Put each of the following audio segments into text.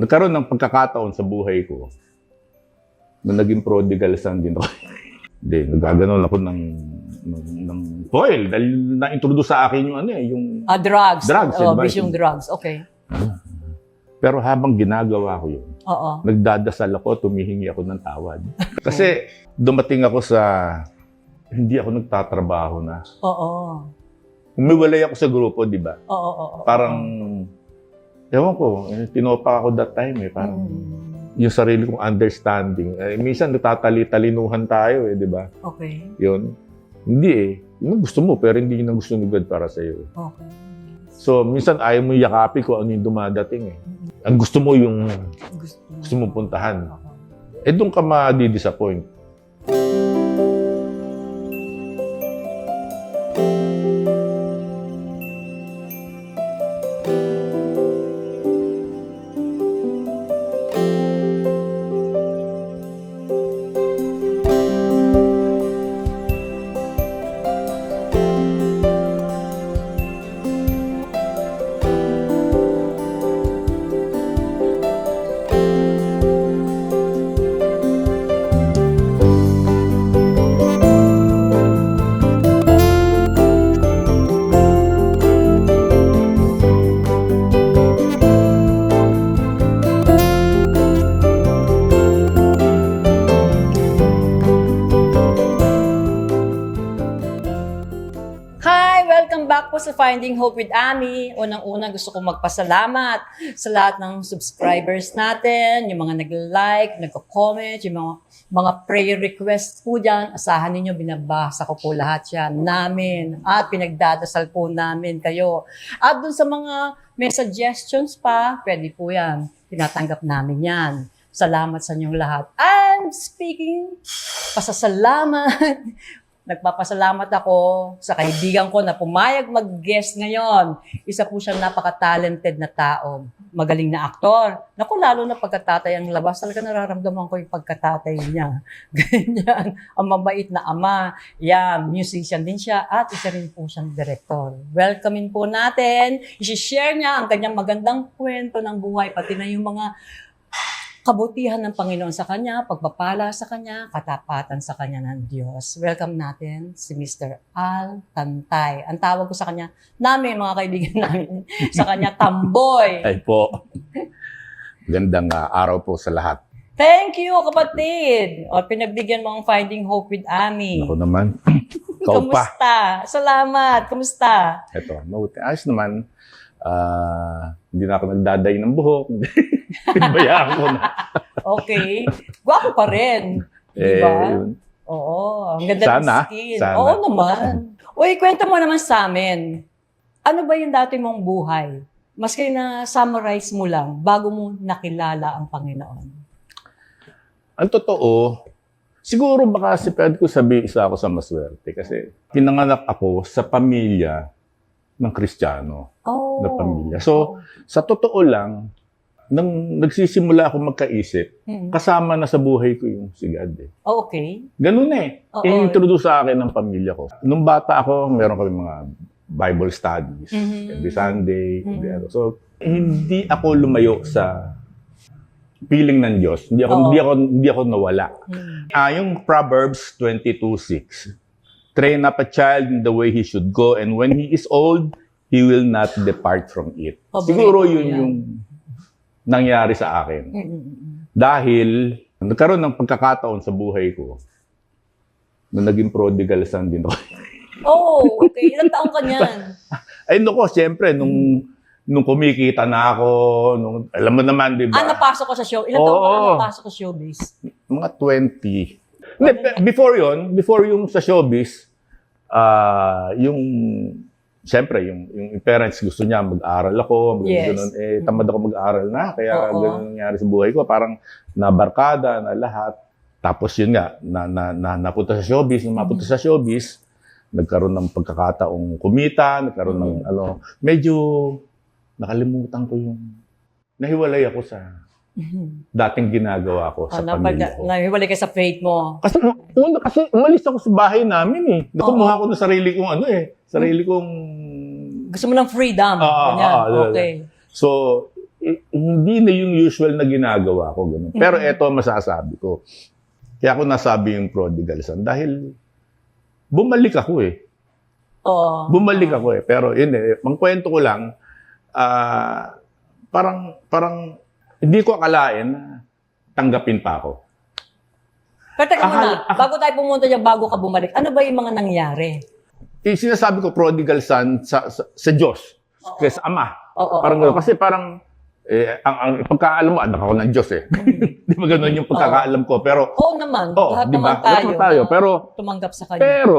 Nagkaroon ng pagkakataon sa buhay ko na naging prodigal son din ako. Hindi, nagaganon ako ng foil dahil na-introduce sa akin yung yung drugs. Drugs, advice. Yung drugs. Okay. Pero habang ginagawa ko yun, Oo. nagdadasal ako, tumihingi ako ng tawad. Kasi dumating ako sa hindi ako nagtatrabaho na. Oo. Umiwalay ako sa grupo, di ba? Oo. Parang, ewan ko, tinopa ako that time Parang yung sarili kong understanding. Minsan nagtatali-talinuhan tayo di ba? Okay. Yun. Hindi Yung gusto mo, pero hindi yung gusto ni God para sa'yo. Okay. So, minsan ayaw mo yakapin kung ano yung dumadating Ang gusto mo yung gusto mo puntahan. Doon ka ma-disappoint. Back po sa Finding Hope with Ami. Unang-una gusto kong magpasalamat sa lahat ng subscribers natin, yung mga nag-like, nagko-comment, yung mga prayer requests po dyan. Asahan ninyo, binabasa ko po lahat yan namin at pinagdadasal po namin kayo. At dun sa mga may suggestions pa, pwede po yan. Tinatanggap namin yan. Salamat sa inyong lahat. And speaking, pasasalamat. Nagpapasalamat ako sa kaibigan ko na pumayag mag-guest ngayon. Isa po siyang napaka-talented na tao. Magaling na aktor. Naku, lalo na pagkatatay ang labas. Talaga nararamdaman ko yung pagkatatay niya. Ganyan. Ang mabait na ama. Yan, musician din siya at isa rin po siyang director. Welcomein po natin. I-share niya ang kanyang magandang kwento ng buhay. Pati na yung mga kabutihan ng Panginoon sa kanya, pagpapala sa kanya, katapatan sa kanya ng Diyos. Welcome natin si Mr. Al Tantay. Ang tawag ko sa kanya, mga kaibigan namin, sa kanya, Tamboy. Ay po. Gandang araw po sa lahat. Thank you, kapatid. O, pinagbigyan mo ang Finding Hope with Ami. Ako naman. Ikaw pa. Kamusta? Salamat. Kamusta? Ito, mabuti. Ayos naman. Hindi na ako nagdaday ng buhok. Bayaan ko na. Okay. Gwapo pa rin. Diba? Yun. Oo. Ang ganda ng skin. Sana. Oo naman. Uy, kwento mo naman sa amin. Ano ba yung dati mong buhay? Maski na summarize mo lang bago mo nakilala ang Panginoon. Ang totoo, siguro baka si pwede ko sabihin isa ako sa maswerte kasi pinanganak ako sa pamilya ng Kristiyano na pamilya. So, sa totoo lang, nang nagsisimula ako magkaisip, kasama na sa buhay ko yung si God Okay. Ganun I-introduce sa akin ng pamilya ko. Nung bata ako, meron kami mga Bible studies. Every Sunday. So, hindi ako lumayo sa piling ng Diyos. Hindi ako nawala. Yung Proverbs 22:6. Train up a child in the way he should go, and when he is old, he will not depart from it. Siguro yun yung nangyari sa akin. Dahil nagkaroon ng pagkakataon sa buhay ko na naging prodigal son din ako. Okay. Ilang taong ka niyan? Ay, siyempre, nung kumikita na ako, alam mo naman, di ba? Napasok ko sa show. Ilang taong ka na napasok sa showbiz? Mga 20. Before yung sa showbiz, siyempre, yung parents gusto niya mag-aral ako, ganun, tamad ako mag-aral na, kaya ganun nangyari sa buhay ko, parang nabarkada na lahat. Tapos yun nga, napunta sa showbiz, mapunta sa showbiz, nagkaroon ng pagkakataong kumita, nagkaroon ng medyo nakalimutan ko nahiwalay ako sa dating ginagawa ko sa pamilya ko. Nahiwalay ka sa faith mo. Kasi umalis ako sa bahay namin Nakumuha ko ng sarili kong sarili kong... Gusto mo ng freedom. Okay. So, hindi na yung usual na ginagawa ko. Ganun. Pero eto masasabi ko. Kaya ako nasabi yung prodigal son dahil bumalik ako eh. Oo. Bumalik ako eh. Pero yun eh, mangkwento ko lang, parang hindi ko akalain na tanggapin pa ako. Pero teka muna, bago tayo pumunta dyan, bago ka bumalik, ano ba yung mga nangyari? Sinasabi ko prodigal son sa Diyos, kaya sa Ama. Oo. Parang gano'n. Kasi parang, ang pagkaalam mo, anak ako ng Diyos eh. Di ba gano'n yung pagkakaalam ko? Pero, Oo naman, lahat di ba? naman tayo. Lahat tayo. Pero, tumanggap sa kanya. pero,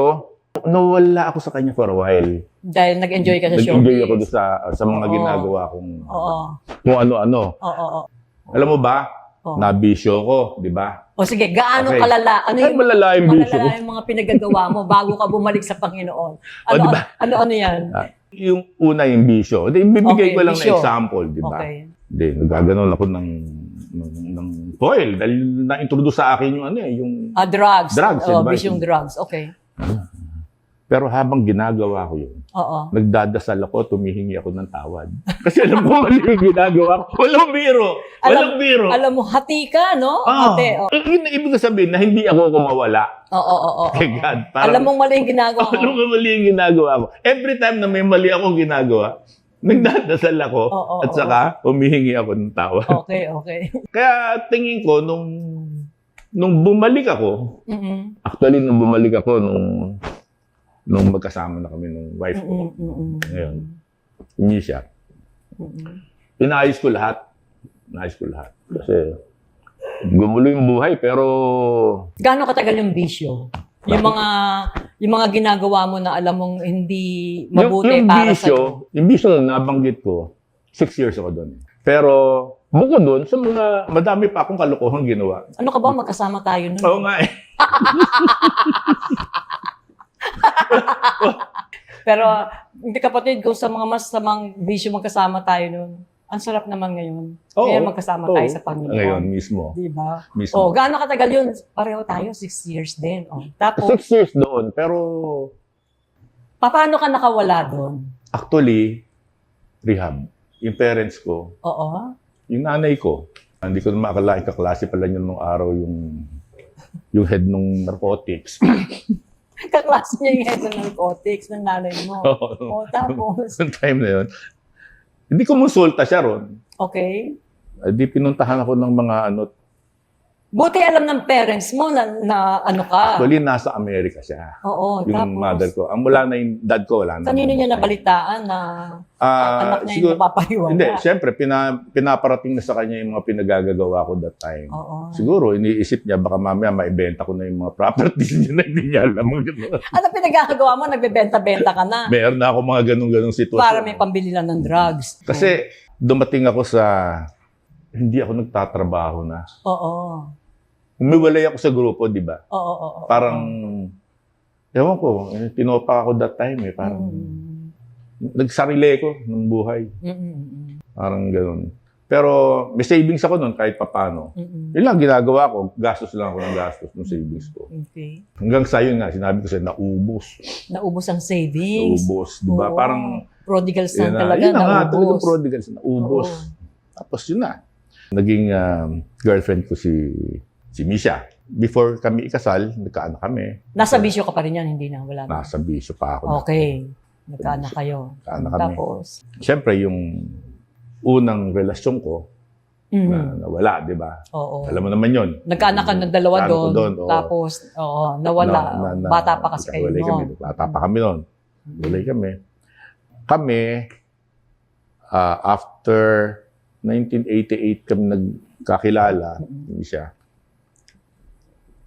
nawala ako sa kanya for a while. Dahil nag-enjoy ka sa show. Nag-enjoy ako doon sa mga ginagawa kong, Oo. kung ano-ano. Oo. Alam mo ba, Oo. nabisyo ko, di ba? O sige, gaano Okay. kalala? Ano Ay, malala yung bisyo ko. malala yung mga pinagagawa mo bago ka bumalik sa Panginoon? O, di ba? Ano yan? Yung una yung bisyo. Bibigay Okay, ko lang bisyo. na example, di ba? Okay. Hindi, nagaganon ako ng foil dahil na-introduce sa akin yung yung Drugs. Drugs, Oh, diba? bisyong drugs. Okay. pero habang ginagawa ko yun, Oo. nagdadasal ako, tumihingi ako ng tawad. Kasi alam ko mali yung ginagawa ko. Walang biro. Walang biro. Alam mo, hati ka, no? Hati. Oh. Yun ang ibig sabihin na hindi ako kumawala. Oo. Kay God. Alam mong mali yung ginagawa Alam mo. mo mali yung ginagawa ko. Every time na may mali akong ginagawa, nagdadasal ako at saka humihingi ako ng tawad. Okay. Kaya tingin ko, nung bumalik ako, Mm-mm. actually, nung bumalik ako, nung magkasama na kami nung wife ko, ngayon, hindi siya. Inayos ko lahat. Kasi, gumulo yung buhay, pero Gaano katagal yung bisyo? Yung mga ginagawa mo na alam mong hindi mabuti yung para bisyo, sa... yung bisyo na nabanggit ko, 6 years ako doon. Pero, bukod doon, sa mga, madami pa akong kalokohan ginawa. Ano ka ba? Magkasama tayo nun. Oo nga eh. Pero, hindi kapatid, kung sa mga masamang bisyo magkasama tayo nun, ang sarap naman ngayon. Oo. Ngayon magkasama tayo sa Panginoon. Ngayon, mismo. Diba? Mismo. Oh, gaano katagal yun? Pareho tayo, 6 years din. Oh. Tapos, 6 years doon, pero paano ka nakawala doon? actually, rehab. Yung parents ko, Oo. yung nanay ko, hindi ko na maakalain, kaklase pala niya nung araw yung head ng narcotics. Kaklase niya yung head ng narcotics ng nanay mo. Oo. Tapos, Noong time na yun, hindi ko musulta siya ron. okay. Di pinuntahan ako ng mga Buti alam ng parents mo na ano ka. actually, nasa Amerika siya. Oo, Yung tapos, mother ko. Ang mula na yung dad ko, wala na. kanino niya nabalitaan na anak niya yung napapayuan Hindi, na? syempre, pinaparating na sa kanya yung mga pinagagagawa ko that time. Oo. Siguro, iniisip niya, baka mamaya maibenta ko na yung mga properties niya na hindi niya alam. Ano pinagagawa mo? Nagbebenta-benta ka na. Meron na ako mga ganung-ganung sitwasyon. Para may pambili lang ng drugs. Kasi dumating ako sa, hindi ako nagtatrabaho na. Oo. Umiwalay ako sa grupo, di ba? Oo. Parang, ewan ko, tinopa ako that time eh. Parang, nagsarili ko ng buhay. Parang ganun. Pero may savings ako noon kahit papano. Yun lang ginagawa ko. Gastos lang ako ng gastos ng savings ko. Okay. Hanggang sa yun nga, sinabi ko sa'yo, naubos. Naubos ang savings. Naubos, di ba? Oo. Parang, Prodigal son yun na, talaga, yun na nga, naubos. talagang prodigal. Naubos. Oo. Tapos yun na. Naging girlfriend ko si Misha. Before kami ikasal, nagkaanak kami. Nasa bisyo ka pa rin yan, hindi na. Wala na. Nasa bisyo pa ako. Okay. Nagkaanak kayo. Nagkaanak kami. Tapos, Siyempre, yung unang relasyon ko, na nawala, di ba? oo. Alam mo naman yun. Nagkaanak ka ng dalawa Nagkaanak ko doon. oo. Tapos, nawala. Bata pa kasi kayo Walay kami. noon. Bata pa kami noon. Walay kami. Kami, after 1988 kami nagkakilala, hindi siya.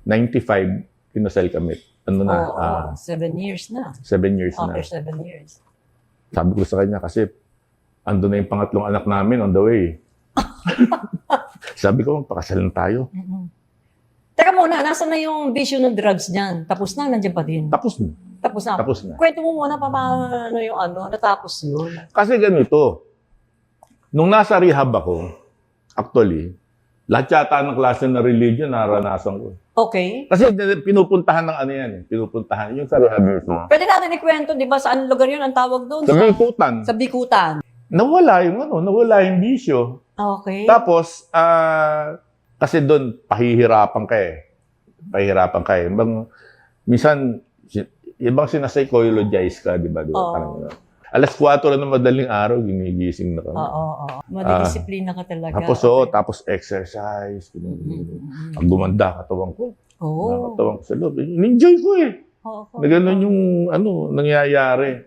95, kinasal kami. Ano na? 7 years na. 7 years na. After 7 years. Sabi ko sa kanya kasi ando na yung pangatlong anak namin on the way. Sabi ko, pakasal na tayo. Teka muna, nasa na yung bisyo ng drugs niyan? Tapos na, nandiyan pa din. Tapos na. Tapos na. Tapos na. Kwento mo muna paano yung natapos yun. Kasi ganito, nung nasa rehab ako, actually, lahat yata ng klase na religion naranasan ko. Okay. Kasi pinupuntahan ng ano yan eh. Pinupuntahan yung sa rehab mo. Pwede natin ikwento, di ba? Saan lugar yun ang tawag doon? Sa Bikutan. Sa Bikutan. Nawala yung bisyo. Okay. Tapos, kasi doon, pahihirapan ka eh. Pahihirapan ka eh. Minsan, ibang sinapsychologize ka, di ba? Oo. Parang, alas 4 na ng madaling araw, ginigising na kami. Oo. Madidisiplina ka talaga. Tapos, tapos exercise. Ang gumanda katawan ko. Oo. Katawan ko sa loob. In-enjoy ko eh. Oo. Na gano'n yung nangyayari.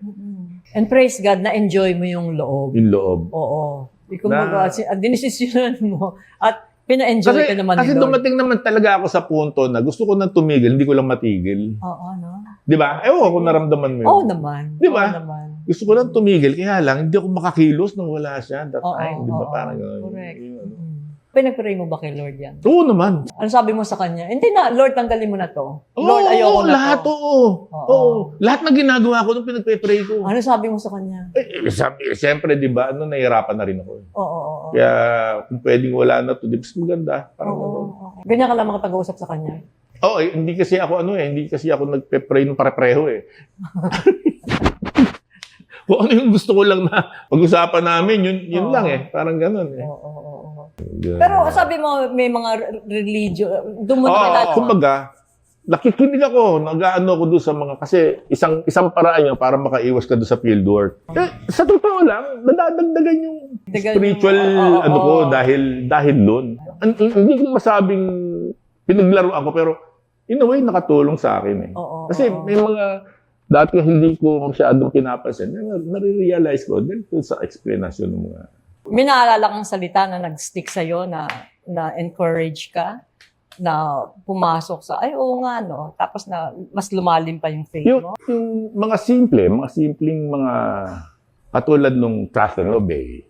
And praise God, na-enjoy mo yung loob. Yung loob. Oo. Ikaw dinesisyonan mo. At pina-enjoy ka naman Kasi ni Lord. dumating naman talaga ako sa punto na gusto ko nang tumigil, hindi ko lang matigil. Oo, no? Di ba? Ewan ko naramdaman mo yun. Oo naman. Di ba? Oo naman. Gusto ko lang tumigil, kaya lang, hindi ako makakilos nung wala siya. That time, di ba? Parang gano'n. Correct. Pinag-pray mo ba kay Lord yan? Oo naman. Ano sabi mo sa kanya? Hindi na, Lord, tanggalin mo na to. Lord, ayoko na lahat, to. Oo. Lahat ng ginagawa ko nung pinagpe-pray ko. Ano sabi mo sa kanya? Siyempre, di ba, nahihirapan na rin ako. Oo. Kaya, kung pwedeng wala na to, di ba, maganda. Parang gano'n. Ganyan ka lang makapag-usap sa kanya? Oo, hindi kasi ako nagpe-pray nung pare-preho eh. Kung ano yung gusto ko lang na pag-usapan namin, yun lang eh. Parang gano'n eh. Oo. Pero sabi mo, may mga religion, doon mo nakilala. Kumbaga, nakikinig ako, nag-aano ako doon sa mga, kasi isang paraan yun para makaiwas ka doon sa fieldwork. Sa totoo lang, nadadagdagan yung spiritual ko dahil doon. Hindi ko masabing pinaglaro ako, pero in a way, nakatulong sa akin eh. Kasi may mga, dati hindi ko masyadong pinapansin, nare-realize ko dahil sa explanation ng mga. May naalala kang salita na nag-stick sa'yo na encourage ka na pumasok sa, ay oo nga no, tapos na mas lumalim pa yung faith mo? Yung mga simpleng mga katulad nung trust and obey.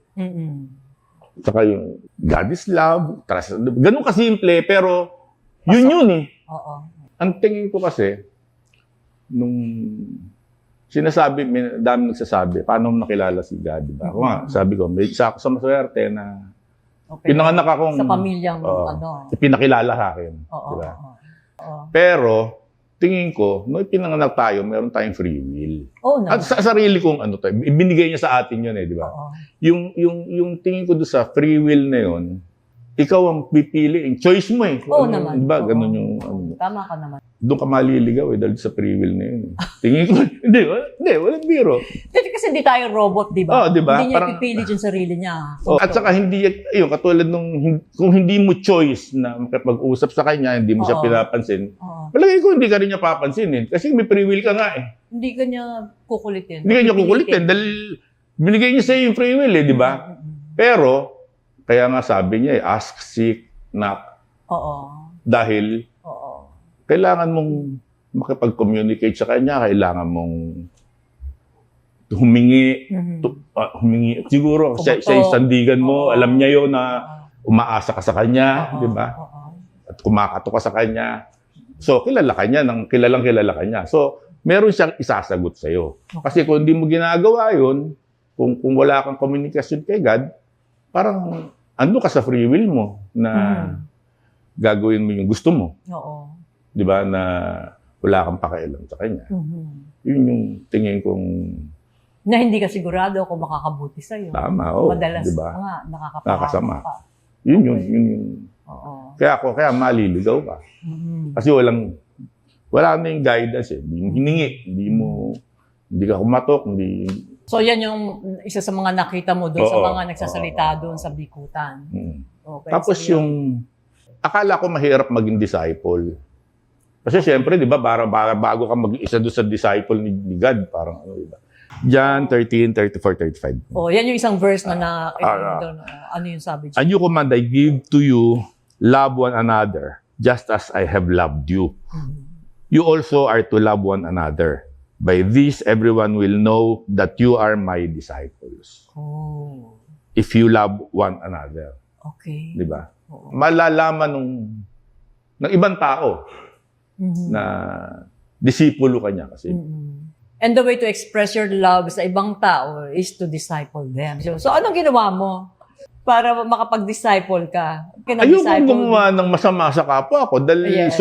Saka yung God is love, trust and obey. Ganun kasimple, pero yun eh. Oo. Ang tingin ko kasi, nung sinasabi, may dami nagsasabi, paano mo nakilala si God, di ba? Ako nga, sabi ko, may isa ako sa maswerte na pinanganak akong sa pamilyang ipinakilala sa akin. Diba? Pero, tingin ko, nung ipinanganak tayo, meron tayong free will. At sa sarili kong ibinigay niya sa atin yun eh, di ba? Yung tingin ko doon sa free will na yun, ikaw ang pipili, choice mo eh. Oo naman. Diba? Ganun yung tama ka naman. Doon ka maliligaw eh, dahil sa free will na yun. Tingin ko, walang biro. Kasi hindi tayo robot, di ba? Di ba? Hindi niya pipili yung sarili niya. At saka katulad nung, kung hindi mo choice na makipag-usap sa kanya, hindi mo siya pinapansin, malagay ko hindi ka rin niya papansinin. Kasi may free will ka nga eh. Hindi ka niya kukulitin. Hindi ka niya kukulitin dahil binigay niya sa'yo yung free will eh, di ba? Pero, kaya nga sabi niya ask, seek, knock. Dahil, kailangan mong makipag-communicate sa kanya, kailangan mong humingi. Siguro, siya yung sandigan mo, alam niya yun na umaasa ka sa kanya, di ba? At kumakato ka sa kanya. So, kilalang kilala ka niya. So, meron siyang isasagot sa'yo. Kasi kung hindi mo ginagawa yun, kung wala kang komunikasyon kay God, parang ka sa free will mo na gagawin mo yung gusto mo. Di ba, na wala kang pakialam sa kanya. Yun yung tingin kong na hindi ka sigurado kung makakabuti sa'yo. Tama, Madalas diba? Nakakasama ka. Yun. Kaya maliligaw ka. Kasi wala na yung guidance eh. Hindi mo hiningi, hindi ka kumatok, So yan yung isa sa mga nakita mo doon sa mga nagsasalita doon sa bikutan. Okay, tapos akala ko mahirap maging disciple. Kasi syempre, di ba, bago ka mag-isa doon sa disciple ni God, parang di ba? John 13, 34, 35. Yan yung isang verse na ano yung sabi? A new command I give to you, love one another, just as I have loved you. You also are to love one another. By this, everyone will know that you are my disciples. If you love one another. Okay. Di ba? Malalaman ng ibang tao na disipulo ka niya kasi. And the way to express your love sa ibang tao is to disciple them. So anong ginawa mo para makapag-disciple ka? Ayoko gumawa ng masama sa kapwa ko dahil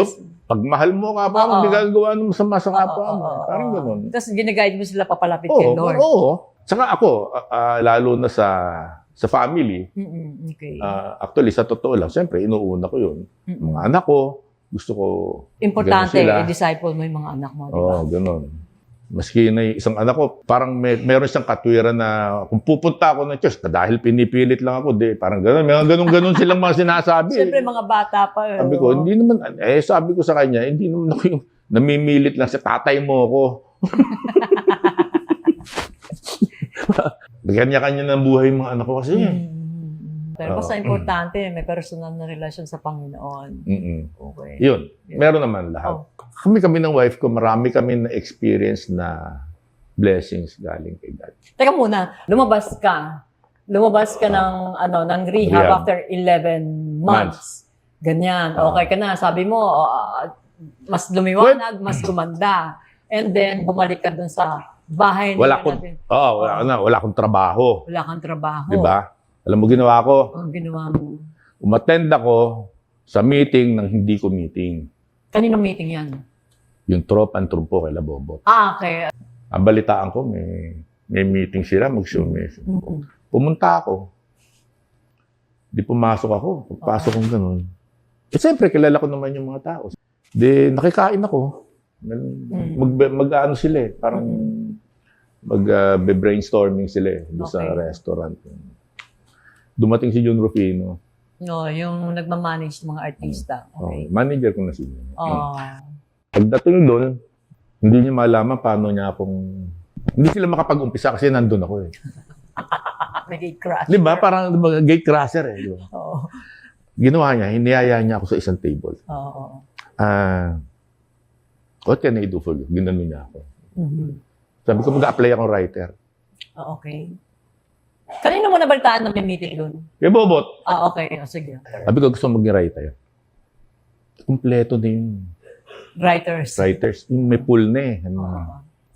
pag mahal mo kapwa, hindi gagawa ng masama sa kapwa mo. Parang gano'n. Tapos ginaguide mo sila papalapit kay Lord. Oo. Saka ako, lalo na sa sa family, Okay. actually, sa totoo lang, siyempre, inuuna ko yun. Mga anak ko, gusto ko Importante, ganun sila. i-disciple mo yung mga anak mo, di ba? Oo, ganun. Maski na yung isang anak ko, parang meron siyang katwiran na kung pupunta ako ng church, dahil pinipilit lang ako, parang ganun. May ganun silang mga sinasabi. Siyempre, mga bata pa. Sabi ko, hindi naman, sabi ko sa kanya, hindi naman ako yung namimilit lang sa tatay mo ako. Kanya-kanya ng buhay yung mga anak ko kasi. Pero basta importante, may personal na relasyon sa Panginoon. Okay. Yun, meron naman lahat. Kami ng wife ko, marami kami na experience na blessings galing kay God. Teka muna, lumabas ka ng rehab Rehab. after 11 months. Ganyan. Okay ka na. Sabi mo, mas lumiwanag, mas gumanda. And then, bumalik ka dun sa bahay Wala natin. wala akong trabaho. Wala kang trabaho. Di ba? Alam mo ginawa ko? Ang ginawa mo. Umattend ako sa meeting ng hindi ko meeting. Kaninong meeting yan? Yung tropan trumpo kay Labobot. Okay. Ang balitaan ko, may meeting sila, mag-show. Pumunta ako. Di pumasok ako. Pagpasok kong ganun. Siyempre, kilala ko naman yung mga tao. Di, nakikain ako. Mag-ano sila eh. Parang mag-brainstorming sila eh. Doon sa restaurant. Dumating si Jun Rufino. No, yung nagmamanage ng mga artista. Okay. Manager ko na siya. Pagdating doon, hindi niya malaman paano niya akong... Hindi sila makapag-umpisa kasi nandun ako eh. May gate crash. Di ba? Parang gate crasher eh. Di ba? Oo. Ginawa niya, hiniyaya niya ako sa isang table. Oo. What can I do for you? Ginano niya ako. Sabi ko, mag-apply akong writer. Okay. Kanino mo nabalitaan na may meeting doon? Kaya Bobot. Okay. Sige. Sabi ko, gusto mag writer. Kompleto na yung Writers. Yung may pool na eh.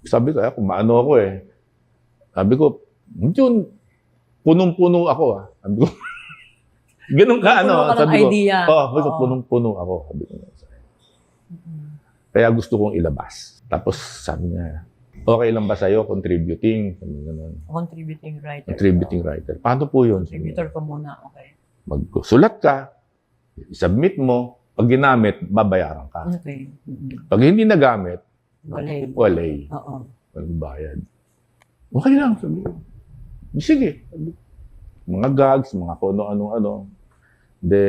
Sabi ko, kung maano ako eh. Sabi ko, yun, punong-puno ako ah. Sabi ko, ganun ka ano. Puno ka ng Sabi ko, idea. sabi ko, punong-puno ako. Sabi ko, kaya gusto kong ilabas. Tapos sabi niya, okay lang ba sa'yo contributing? Sabi ganun. Contributing writer. Contributing writer. Paano po yun? Contributor ka muna. Okay. Magsulat ka, submit mo, pag ginamit, babayaran ka. Okay. Pag hindi nagamit, Walay. walang bayad. Okay lang, sabi ko. Sige. Mga gags, mga kung ano-ano. De,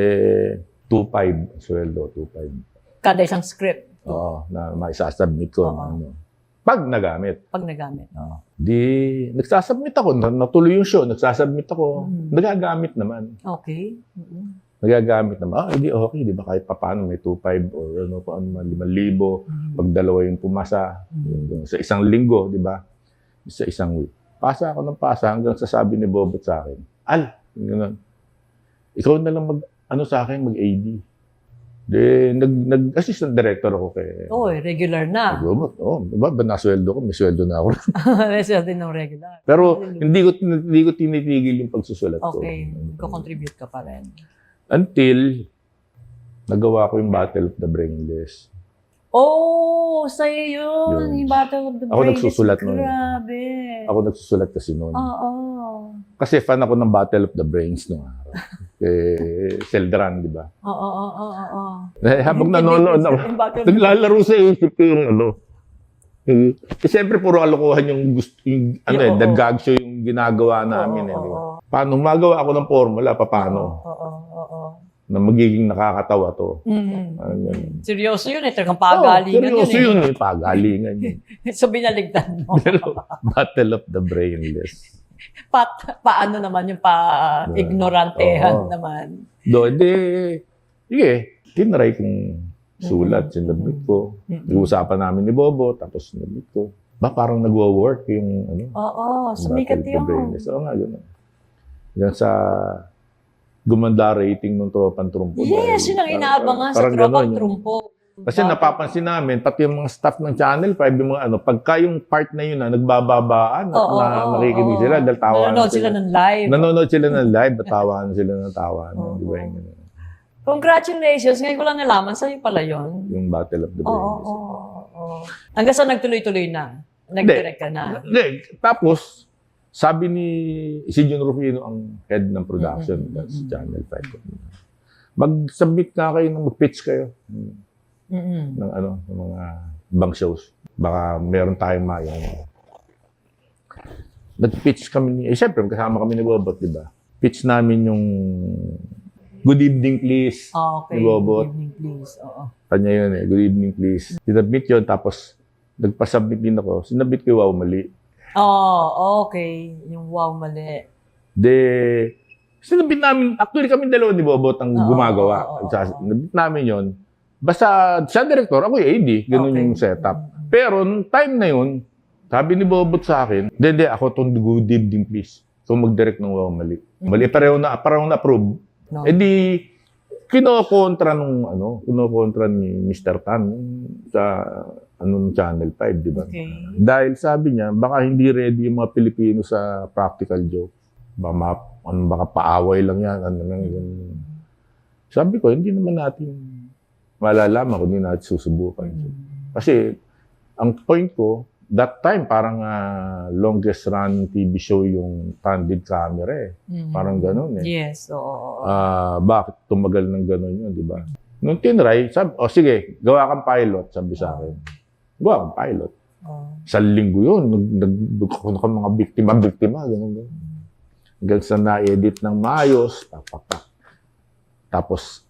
2.5 sweldo, 2.5. Kada isang script. Oo, na maisasubmit ko. Ano. Pag nagamit. Pag nagamit. Di, nagsasubmit ako. Natuloy yung show, nagsasubmit ako. Nagagamit naman. Okay. Nagagamit naman. Hindi okay, di ba? Kahit paano may 2.5 or ano pa, 5,000. Pag dalawa yung pumasa. Sa isang linggo, di ba? Sa isang week. Pasa ako ng pasa hanggang sasabi ni Bobot sa akin, Al, ganun. Ikaw na lang sa akin, mag-AD. De, nag-assistant director ako kay... regular na. Bobot. Diba? Nasweldo ko, may sweldo na ako. May sweldo ng regular. Pero hindi ko tinitigil yung pagsusulat ko. Okay. Ko-contribute ka pa rin. Until nagawa ko yung Battle of the Brainless. Sa'yo yun. Yung Battle of the Ako Brainless. nagsusulat nun. Grabe. Ako nagsusulat kasi noon. Oo. Kasi fan ako ng Battle of the Brains noong araw. Seldran, di ba? Oo. Habang nanonood ako, naglalaro sa isip ko yung ano. Siyempre, puro kalokohan yung gusto, the gag show yung ginagawa namin. Di ba? Paano magawa ako ng formula? Paano? Oo. Na magiging nakakatawa to. Seryoso yun eh. Talagang pagalingan yun eh. Seryoso yun eh. Pagalingan yun. So, binaligtad mo. Battle of the Brainless. Paano naman yung pa-ignorantehan naman? Sige, tinry kong sulat, sinabit ko. Nag-uusapan namin ni Bobo, tapos sinabit ko. Parang nagwo-work yung sumikat yun. Oo nga, gano'n. Yan sa gumanda rating ng Tropang Trumpo. Yes, yun ang inaabangan sa Tropang Trumpo. Kasi napapansin namin, pati yung mga staff ng Channel 5, yung mga pagka yung part na yun nagbababaan at nakikinig sila dahil tawanan Nanonood sila ng live. Nanonood sila ng live at tawanan sila ng tawanan. Di ba yung Congratulations. Ngayon ko lang nalaman, sa'yo pala yun. Yung Battle of the Brainless. Hanggang sa nagtuloy-tuloy na. Nag-direct ka na. Tapos, Sabi ni Isidro Rufino, ang head ng production, that's Channel 5. Mag-submit nga kayo, mag-pitch kayo ng mga ibang shows. Baka meron tayong mayan. Nag-pitch kami, siyempre, kasama kami ni Bobot, di ba? Pitch namin yung Good Evening Please. Okay, ni Bobot. Good evening, please. Oo. Kanya yun Good Evening Please. Sinabit yun, tapos nagpasubmit din ako. Sinabit ko Wow Mali. Okay. Yung wow, mali. Sinabit namin, actually kami dalawa ni Bobot ang gumagawa. Sinabit namin yun. Basta siya director, ako yung AD. Ganun yung setup. Pero nung time na yun, sabi ni Bobot sa akin, hindi, ako itong Good Evening Please. So mag-direct ng Wow Mali. Mali, pareho na approve. No. Di, kinokontra ni Mr. Tan sa Channel 5, di ba? Okay. Dahil sabi niya, baka hindi ready yung mga Pilipino sa practical joke. Baka paaway lang yan. Sabi ko, hindi naman natin malalaman kung hindi natin susubukan. Kasi, ang point ko, that time, parang longest run TV show yung candid camera Parang gano'n Yes, oo. Bakit tumagal ng gano'n yun, di ba? Nung tinry, sabi, sige, gawa kang pilot, sabi sa akin. Gawa kang pilot. Sa linggo yun, nagdukon ka mga biktima, gano'n. Hanggang sa na-edit ng maayos, tapos,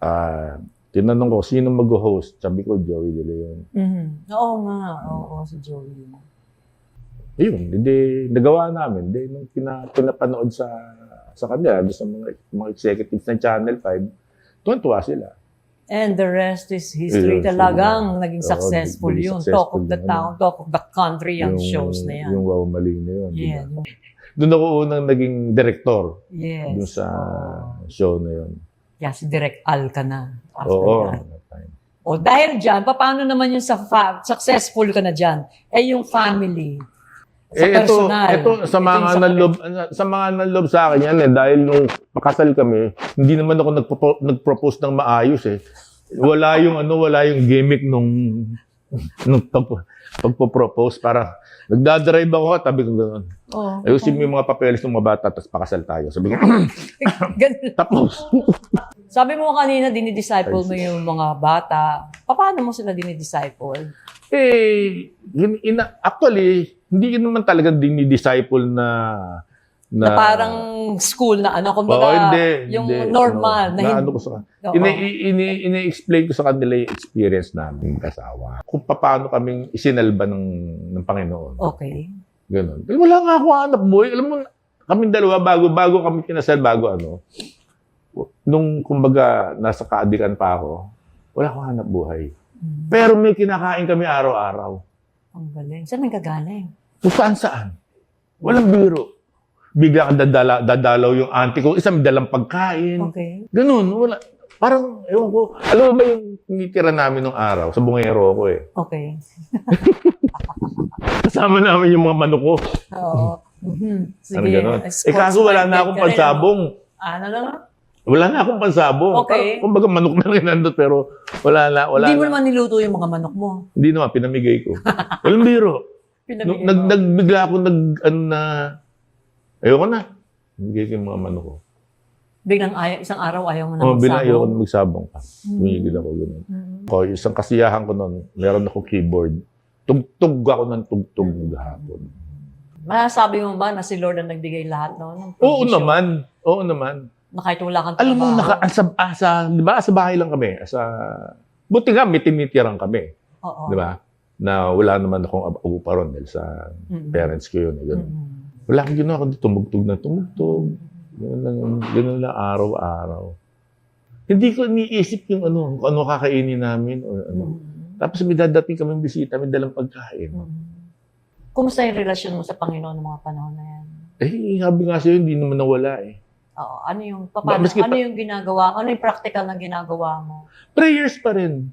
tinanong ko, sino mag-host? Sabi ko, Joey De Leon. Oo nga, si Joey. Yun, hindi, nagawa namin. Hindi, nung pinapanood sa kanila, sa mga executives ng Channel 5, tuwan-tuwa sila. And the rest is history. Talagang naging successful yun. Talk of the town, talk of the country yung shows na yan. Yung Wow Mali na yun. Yeah. Diba? Doon ako unang naging director. Yes. Doon sa show na yun. Yeah, si Direct Al ka na. Oo. Dahil dyan, paano naman yung successful ka na dyan? Yung family. Sa personal. Ito sa mga nanlob sa akin yan dahil nung pakasal kami, hindi naman ako nagpropose ng maayos Wala yung gimmick nung pagpo-propose. Para nagdadrive ako, tabi ko gano'n. Ayusin mo yung mga papeles ng mga bata, tapos pakasal tayo. Sabi ko, tapos. Sabi mo kanina, dinidisciple mo yung mga bata. Paano mo sila dinidisciple? Actually, hindi naman talaga dinidisciple na parang school na kumbaga, hindi, normal. Ine-explain ko sa kanila yung experience namin kasawa. Kung paano kaming isinalba ng Panginoon. Okay. Ganon. Wala nga ako hanap buhay. Alam mo, kaming dalawa, bago kami kinasal, nung kumbaga nasa kaadikan pa ako, wala akong hanap buhay. Pero may kinakain kami araw-araw. Ang galing. Saan nagkagaling? Kung saan. Walang biro. Bigla kang dadalaw yung auntie ko, isang dalang pagkain. Okay. Ganun, wala. Parang, ewan ko, alam mo ba yung tinitira namin nung araw? Sa bungero ko Okay. Kasama namin yung mga manok ko. Oo. Sige. Ganun. Kaso wala na akong pansabong. Ano lang? Wala na akong pansabong. Okay. Kumbaga manok na rin nandun, pero wala na. Hindi mo naman niluto yung mga manok mo. Hindi naman, pinamigay ko. Walang biro. Nagbigla ako ayoko na. Bigay ko yung mga manok ko. Biglang isang araw ayaw mo na magsabong? Ayoko na magsabong pa. Tumigil ako gano'n. Isang kasiyahan ko noon, meron ako keyboard. Tugtog ako ng tugtog maghapon. Masasabi mo ba na si Lord ang nagbigay lahat noon? Oo naman. Na kahit wala kang trabaho? Alam mo, di ba, sa bahay lang kami. Buti nga, may tinitirang kami. Oo. Di ba? Na wala naman akong upa ron dahil sa parents ko yun. Wala akong ginawa kundi tumugtog. Ganun lang araw-araw. Hindi ko iniisip yung kung ano kakainin namin o ano. Tapos may dadating kami bisita, may dalang pagkain. Kumusta yung relasyon mo sa Panginoon ng mga panahon na yan? Sabi nga sa'yo, hindi naman nawala Oo. Ano yung ginagawa? Ano yung practical na ginagawa mo? Prayers pa rin.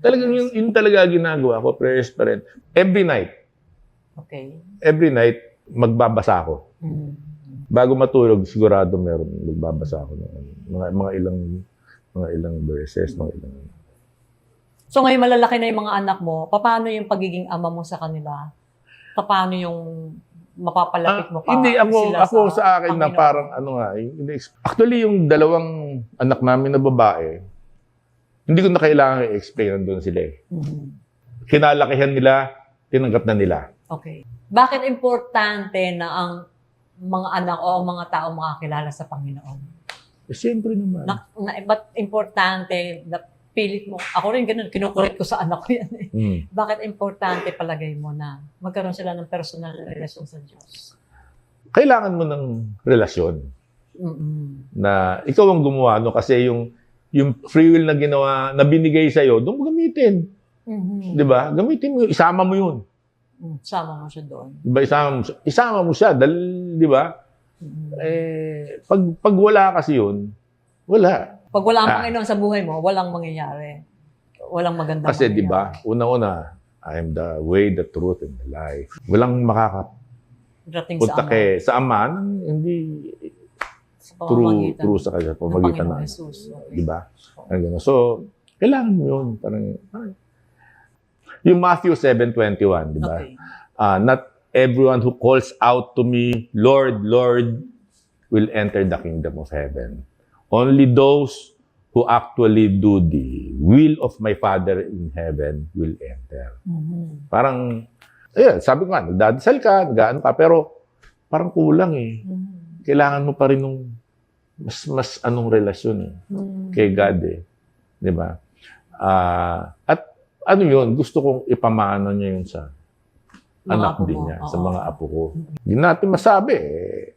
Talagang yun talaga ginagawa ko. Prayers pa rin. Every night. Okay. Every night, magbabasa ako. Bago matulog, sigurado meron magbabasa ako ng mga ilang verses, mga ilang. So ngayon malalaki na yung mga anak mo, paano yung pagiging ama mo sa kanila? Paano yung mapapalapit mo pa Hindi, sila ako sa akin na Panginoon. parang actually yung dalawang anak namin na babae, hindi ko na kailangan i-explain, nandun sila eh. Mhm. Kinalakihan nila, tinanggap na nila. Okay. Bakit importante na ang mga anak o ang mga tao makakilala sa Panginoon? Eh, siyempre naman. Ba't importante na pilit mo? Ako rin ganun, kinukulit ko sa anak ko yan eh. Mm. Bakit importante palagay mo na magkaroon sila ng personal na relasyon sa Diyos? Kailangan mo ng relasyon Mm-mm. na ikaw ang gumawa, no? Kasi yung free will na ginawa, na binigay sa'yo, doon mo gamitin. Mhm. Di ba? Gamitin mo, isama mo yun. Sama mo siya doon. Di ba? Isama mo siya. Dahil, di ba? Mhm. Pag wala kasi yun, wala. Pag wala ang Panginoon sa buhay mo, walang mangyayari. Walang magandang Kasi, di mangyayari. ba? Una-una, I am the way, the truth, and the life. Walang Dating makakapunta sa Ama. sa Ama, hindi Sa pamamagitan true sa kanya, ng pamagitan Panginoon na. Jesus. Okay. Di ba? So, kailangan mo yun. Parang, yung Matthew 7:21, di ba? Okay. Not everyone who calls out to me, Lord, Lord, will enter the kingdom of heaven. Only those who actually do the will of my Father in heaven will enter. Mhm. Parang, ayun, sabi ko nga, nagdadasal ka, nag-ano ka, pero parang kulang eh. Mhm. Kailangan mo pa rin nung mas anong relasyon eh, Mhm. kay God eh. Di ba? At ano yun, gusto kong ipamana niya yun sa Mga anak apo din mo, niya, oo. sa mga apo ko. Hindi natin masabi eh.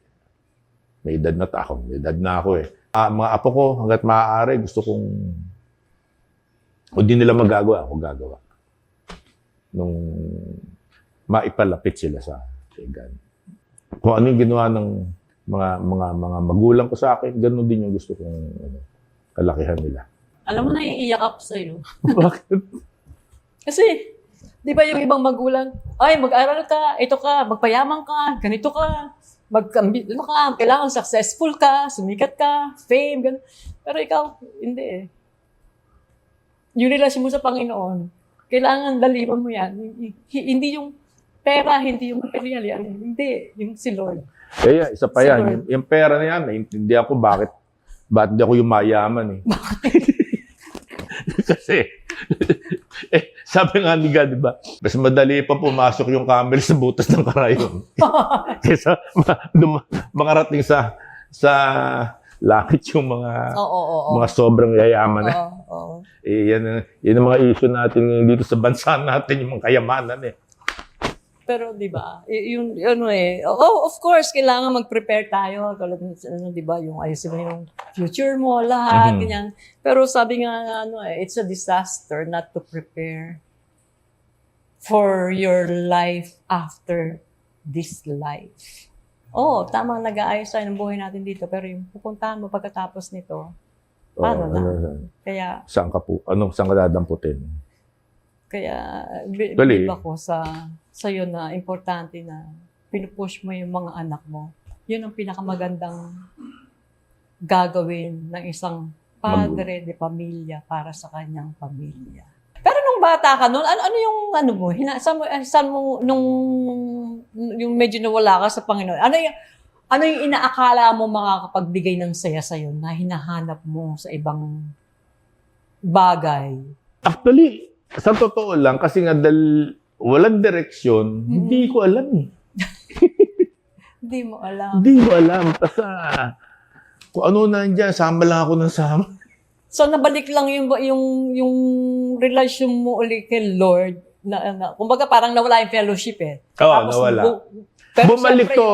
May edad na ako. May edad na ako eh. Mga apo ko, hanggat maaari, gusto kong kung di nila magagawa, ako gagawa. Nung maipalapit sila sa kay God. Kung ano yung ginawa ng mga magulang ko sa akin, gano'n din yung gusto kong kalakihan nila. Alam mo, naiiyak ako sa'yo. Bakit? Kasi, di ba yung ibang magulang, ay, mag-aral ka, ito ka, magpayaman ka, ganito ka, ano ka, kailangan successful ka, sumikat ka, fame, ganun. Pero ikaw, hindi eh. Yung relasyon mo sa Panginoon, kailangan dalipan mo yan. Hindi yung pera, hindi yung material yan. Hindi, yung si Lord. Kaya, isa pa Si yan. Lord. Yung pera na yan, naiintindihan ko bakit di ako yung mayaman eh. Kasi, sabi nga ni God, di ba? Mas madali pa pumasok yung camel sa butas ng karayon. Kaysa makarating sa langit yung mga sobrang yayaman na. Oo. Yan ang mga issue natin ngayon dito sa bansa natin, yung mga kayamanan eh. Pero 'di ba? Yung ano eh. Oh, of course, kailangan mag-prepare tayo. Tulad ng 'di ba, yung ayusin mo yung future mo, lahat ganyan. Pero sabi nga it's a disaster not to prepare for your life after this life. Oh, tamang nag-aayos tayo ng buhay natin dito, pero yung pupuntahan mo pagkatapos nito, paano na? Kaya Saan ka dadamputin? Kaya, Dali. believe ako sa'yo na importante na pinupush mo yung mga anak mo. Yun ang pinakamagandang gagawin ng isang padre de pamilya para sa kanyang pamilya. Pero nung bata ka noon, ano yung mo? Saan mo nung yung medyo nawala ka sa Panginoon? Ano yung inaakala mo makakapagbigay ng saya sa'yo na hinahanap mo sa ibang bagay? Actually, sa totoo lang, kasi nga dahil walang direksyon, hindi ko alam eh. Hindi mo alam. Hindi ko alam. Basta, kung ano nandiyan, sama lang ako ng sama. So, nabalik lang yung relasyon mo ulit kay Lord. Kumbaga, parang nawala yung fellowship eh. Oo, nawala. Pero Bumalik syempre, to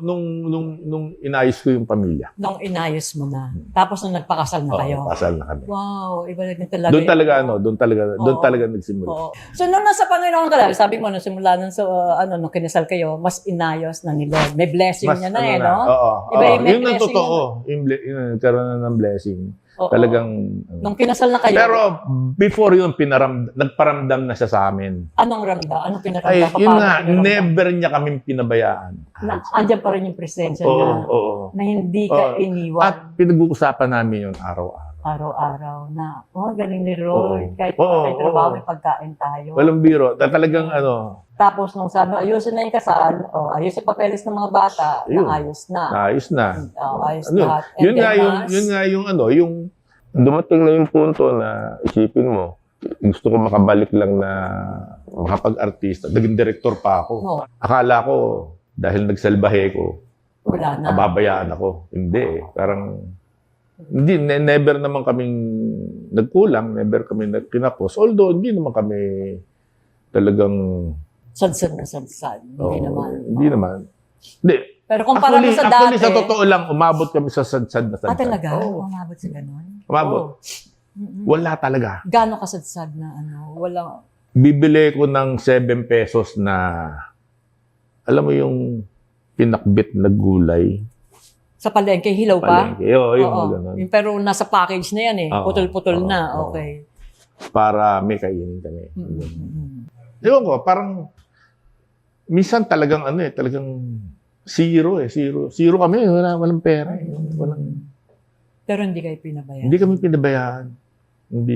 nung inayos ko yung pamilya. nung inayos mo na. Tapos nung nagpakasal na kayo. Oo, pasal na kami. Wow, iba na talaga. Doon talaga nagsimula. Oo. So, nung nasa Panginoon ka lang, sabi mo, nung simula nung nung kinasal kayo, mas inayos na ni Lord. May blessing niya na no? Oo. Iba yung may Yun ang blessing totoo. Yung nagkaroon na ng blessing. Oo. Talagang... Nung kinasal na kayo, Pero before yun, nagparamdam na siya sa amin. anong ramdam? Anong pinaramdam? Ay, Paano yun nga, pinaramdam? never niya kaming pinabayaan. Andyan pa rin yung presensya niya. Oo. Na hindi ka iniwan. At pinag-uusapan namin yun araw-araw. Araw-araw na, galing ni Lord. Oo. Kahit Oo, may trabaho, oo. may pagkain tayo. Walang biro. Talagang Tapos nung sabi, ayusin na yung kasal, ayusin papeles ng mga bata, Ayun. naayos na. Ayos na. Ayos Ano, lahat. And yun then nga yung yung dumating na yung punto na isipin mo, gusto ko makabalik lang na makapag-artista. Naging director pa ako. Oo. Akala ko, dahil nagsalbahe ko, Wala na. pababayaan ako. Hindi eh. Parang, never naman kaming nagkulang, never kami kinapos. Although, hindi naman kami talagang, Sadsad na sadsad. Hindi naman. Hindi naman. Hindi. Pero kumpara mo sa dati. Actually, sa totoo lang, umabot kami sa sadsad na sadsad. Talaga? Oo. Umabot sa ganun? Umabot. Wala talaga. Gano'ng kasadsad na wala. Bibili ko ng 7 pesos na, alam mo yung pinakbit na gulay. Sa palengke, hilaw pa? Palengke. Yung Oo. ganun. Pero nasa package na yan eh. Oo. Putol-putol Oo. na. Oo. Okay. Para may kainin kami. Ewan ko, parang, minsan talagang talagang zero eh. Zero kami, walang pera. Pero hindi kayo pinabayaan. Hindi kami pinabayaan. Hindi,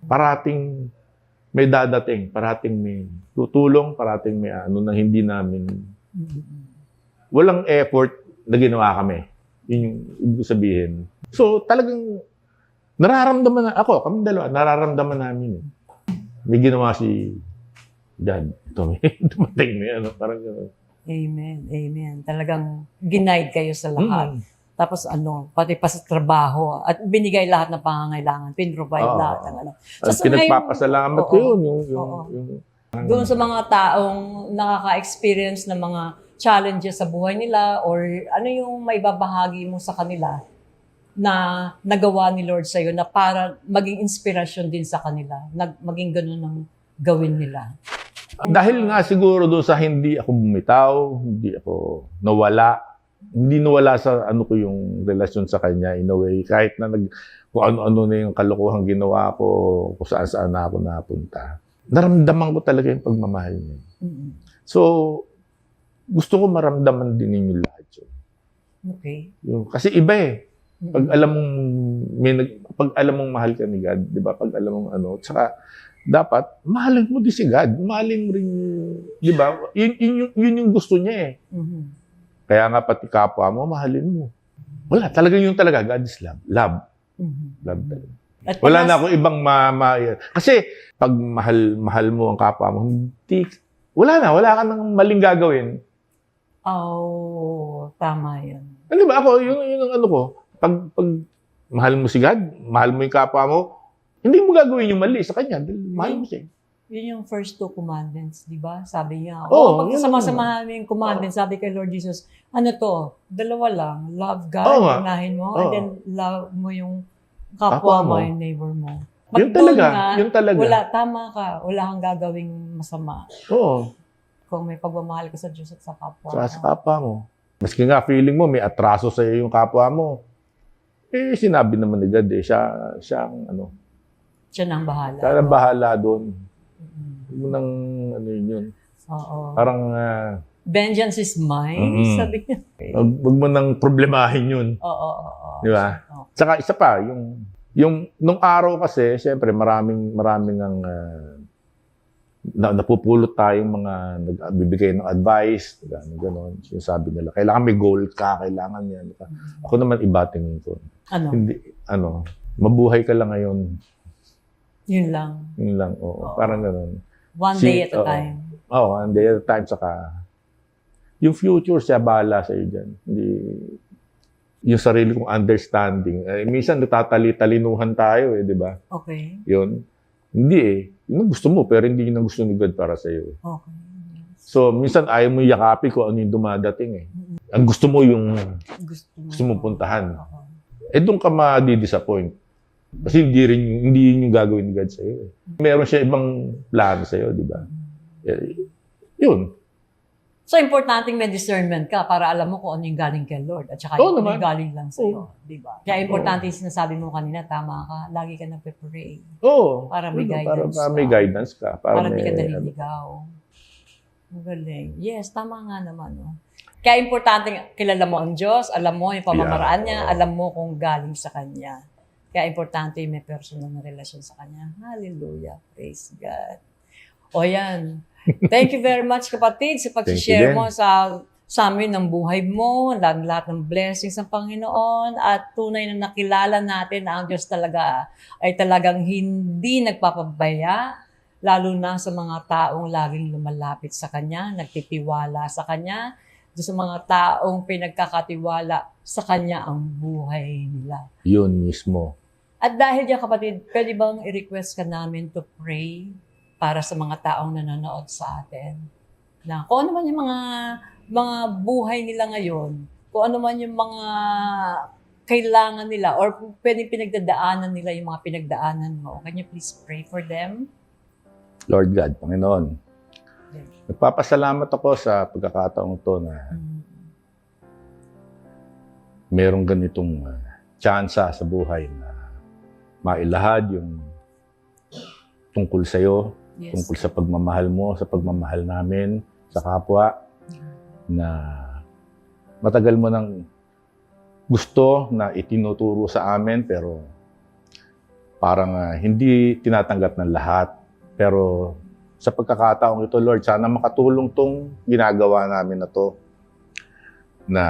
parating may dadating, parating may tutulong, parating may na hindi namin, walang effort na ginawa kami. Yun yung ibig sabihin. So, talagang, kami dalawa, nararamdaman namin eh. May ginawa si Dad. Ito, may dumating may parang gano'n. Amen. Amen. Talagang ginaid kayo sa lahat. Tapos pati pa sa trabaho. At binigay lahat ng pangangailangan. Pinrovide lahat ng At pinagpapasalamat ko yun. Doon sa mga taong nakaka-experience ng mga challenges sa buhay nila or ano yung may babahagi mo sa kanila na nagawa ni Lord sa'yo na para maging inspirasyon din sa kanila. Maging ganun ang gawin nila. Dahil nga siguro doon sa hindi ako bumitaw, hindi ako nawala, hindi nawala sa ko yung relasyon sa kanya in a way. Kahit na kung ano-ano na yung kalokohang ginawa ko, kung saan-saan na ako napunta. Naramdaman ko talaga yung pagmamahal niya. So, gusto ko maramdaman din ninyo lahat yun. Okay. Kasi iba eh. Pag alam mong mahal ka ni God, di ba? Pag alam mong tsaka dapat, mahalin mo din si God. Mahalin mo rin, di ba? Yun yung gusto niya eh. Kaya nga pati kapwa mo, mahalin mo. Wala, talaga God is love. Love. Love talaga. Wala na akong ibang kasi pag mahal mo ang kapwa mo, wala ka nang maling gagawin. Tama yun. Di ba ako, yun ang ko, pag mahal mo si God, mahal mo yung kapwa mo, hindi mo gagawin yung mali sa kanya. Mahal mo siya. Yun yung first 2 commandments, di ba? Sabi niya. Oo, pag sama-samahan mo yung commandments, sabi kay Lord Jesus, 2 lang. Love God, unahin mo, and then love mo yung kapwa mo, yung neighbor mo. Yun talaga. Tama ka. Wala kang gagawing masama. Oo. Kung may pagmamahal ka sa Diyos at sa kapwa mo. Sa kapwa mo. Maski nga feeling mo, may atraso sa iyo yung kapwa mo. Sinabi naman ni God siya nang bahala. Siya nang bahala doon. Huwag mo nang yun. Oo. Parang, vengeance is mine, sabi niya. Huwag mo nang problemahin yun. Oo. Di ba? Saka isa pa, nung araw kasi, siyempre, maraming ang napupulot tayong mga nagbibigay ng advice, gano'n. Sinasabi nila, kailangan may goal ka, kailangan yan. Ako naman ibating ko. Hindi, mabuhay ka lang ngayon. Yun lang. Oo. Parang gano'n. One day at a time. One day at a time. Saka, yung future siya, bahala sa'yo dyan. Hindi, yung sarili kong understanding. Minsan, natatali-talinuhan tayo di ba? Okay. Yun. Hindi Yun ang gusto mo, pero hindi yun ang gusto ni God para sa'yo. Okay. So, minsan ayaw mo yakapin kung ano yung dumadating Ang gusto mo yung gusto mo puntahan. Doon ka ma-disappoint. Kasi hindi yun yung gagawin ni God sa'yo. Meron siya ibang plano sa'yo, di ba? Yun. So, importanteng may discernment ka para alam mo kung ano yung galing kay Lord at saka yung galing lang sa'yo. Di ba? Kaya importante yung sinasabi mo kanina, tama ka, lagi ka nagpe-pray. Para may guidance para may guidance ka. Para hindi ka naliligaw. Magaling. Yes, tama nga naman. Kaya importante, kilala mo ang Diyos, alam mo yung pamamaraan niya, alam mo kung galing sa Kanya. Kaya importante yung may personal na relasyon sa Kanya. Hallelujah. Praise God. O yan. Thank you very much, kapatid, sa Thank you pag-share din. mo sa amin ng buhay mo, lahat ng blessings ng Panginoon, at tunay na nakilala natin na ang Diyos talaga ay talagang hindi nagpapabaya, lalo na sa mga taong laging lumalapit sa Kanya, nagtitiwala sa Kanya, sa mga taong pinagkakatiwala sa Kanya ang buhay nila. Yun mismo. At dahil diyan, kapatid, pwede bang i-request ka namin to pray para sa mga taong nanonood sa atin? Na kung ano man yung mga buhay nila ngayon, kung ano man yung mga kailangan nila or pwedeng pinagdadaanan nila yung mga pinagdaanan mo. Can you please pray for them? Lord God, Panginoon, nagpapasalamat ako sa pagkakataong to na merong ganitong tsansa sa buhay na mailahad yung tungkol sa'yo, Yes. tungkol sa pagmamahal mo, sa pagmamahal namin, sa kapwa, na matagal mo nang gusto na itinuturo sa amin pero parang hindi tinatanggap ng lahat. Pero sa pagkakataong ito, Lord, sana makatulong tong ginagawa namin na to na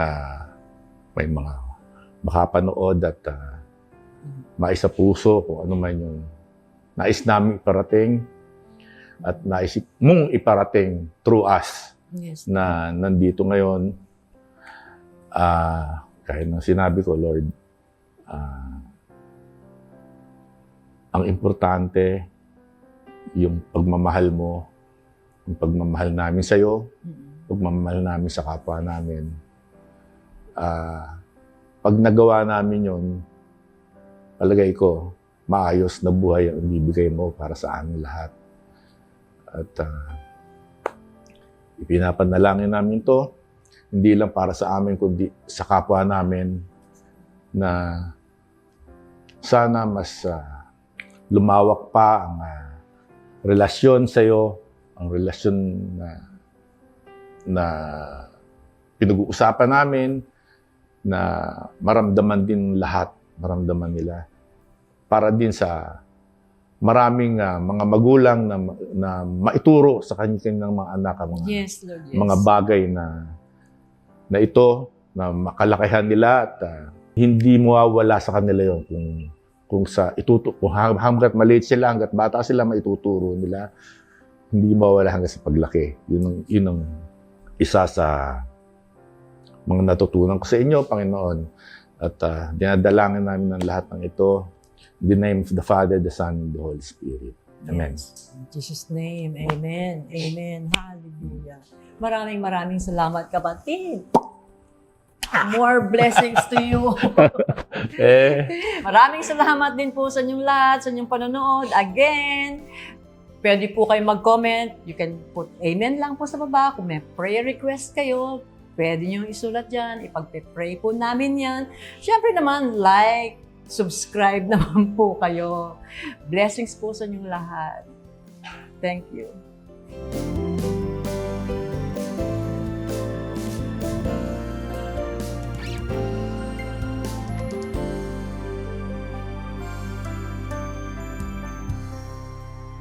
may mga makapanood at maisa puso kung ano man yung nais namin iparating at nais mong iparating through us Yes. na nandito ngayon. Kahit nang sinabi ko, Lord, ang importante yung pagmamahal mo, yung pagmamahal namin sa'yo, pagmamahal namin sa kapwa namin. Pag nagawa namin yun, palagay ko, maayos na buhay ang ibibigay mo para sa amin lahat. At ipinapanalangin namin to, hindi lang para sa amin, kundi sa kapwa namin, na sana mas lumawak pa ang relasyon sa'yo, ang relasyon na pinag-uusapan namin, na maramdaman din lahat, maramdaman nila. Para din sa maraming mga magulang na maituro sa kanilang mga anak ang mga, Yes, Lord. Yes. mga bagay na ito, na makalakihan nila at hindi mawawala sa kanila yon kung hanggat maliit sila, hanggat bata sila, maituturo nila, hindi mawawala hanggang sa paglaki. Yun ang isa sa mga natutunan ko sa inyo, Panginoon. At dinadalangin namin ng lahat ng ito. In the name of the Father, the Son, and the Holy Spirit. Amen. Yes. In Jesus' name, amen. Amen. Hallelujah. Maraming salamat, kapatid. More blessings to you. Maraming salamat din po sa inyong lahat, sa inyong panonood. Again, pwede po kayo mag-comment. You can put amen lang po sa baba. Kung may prayer request kayo, pwede nyo isulat dyan. Ipag-pray po namin yan. Siyempre naman, like, subscribe naman po kayo. Blessings po sa inyong lahat. Thank you.